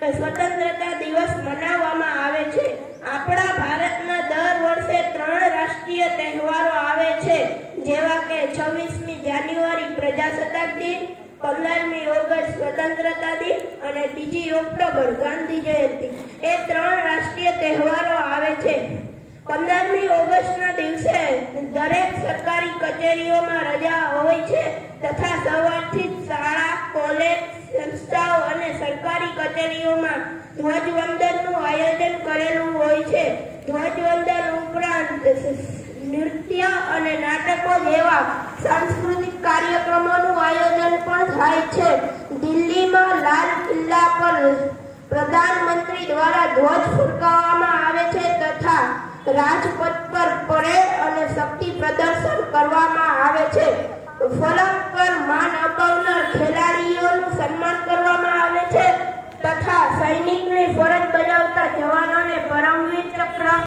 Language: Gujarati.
સ્વતંત્રતા દિવસ મનાવવામાં આવે છે। આપણા ભારતમાં દર વર્ષે 3 રાષ્ટ્રીય તહેવારો આવે છે, જેવા કે 26મી જાન્યુઆરી પ્રજાસત્તાક દિન, 15મી ઓગસ્ટ સ્વતંત્રતા દિન અને 2જી ઓક્ટોબર ગાંધી જયંતિ। એ 3 રાષ્ટ્રીય તહેવારો આવે છે। 15મી ઓગસ્ટના દિવસે દરેક સરકારી કચેરીઓમાં રજા હોય છે તથા સવારથી જ શાળા, કોલેજ, સંસ્થાઓ અને સરકારી કચેરીઓમાં ધ્વજવંદનનું આયોજન કરેલું હોય છે। ધ્વજવંદન ઉપરાંત નૃત્ય અને નાટકો જેવા સાંસ્કૃતિક કાર્યક્રમોનું આયોજન પણ થાય છે। દિલ્હીમાં લાલ કિલ્લા પર પ્રધાનમંત્રી દ્વારા ધ્વજ ફરકાવવામાં આવે છે તથા રાજપથ પર પરેડ અને શક્તિ પ્રદર્શન કરવામાં આવે છે। ફલક પર માન અપાવનાર ખેલાડીઓનું સન્માન કરવામાં આવે છે તથા સૈનિકને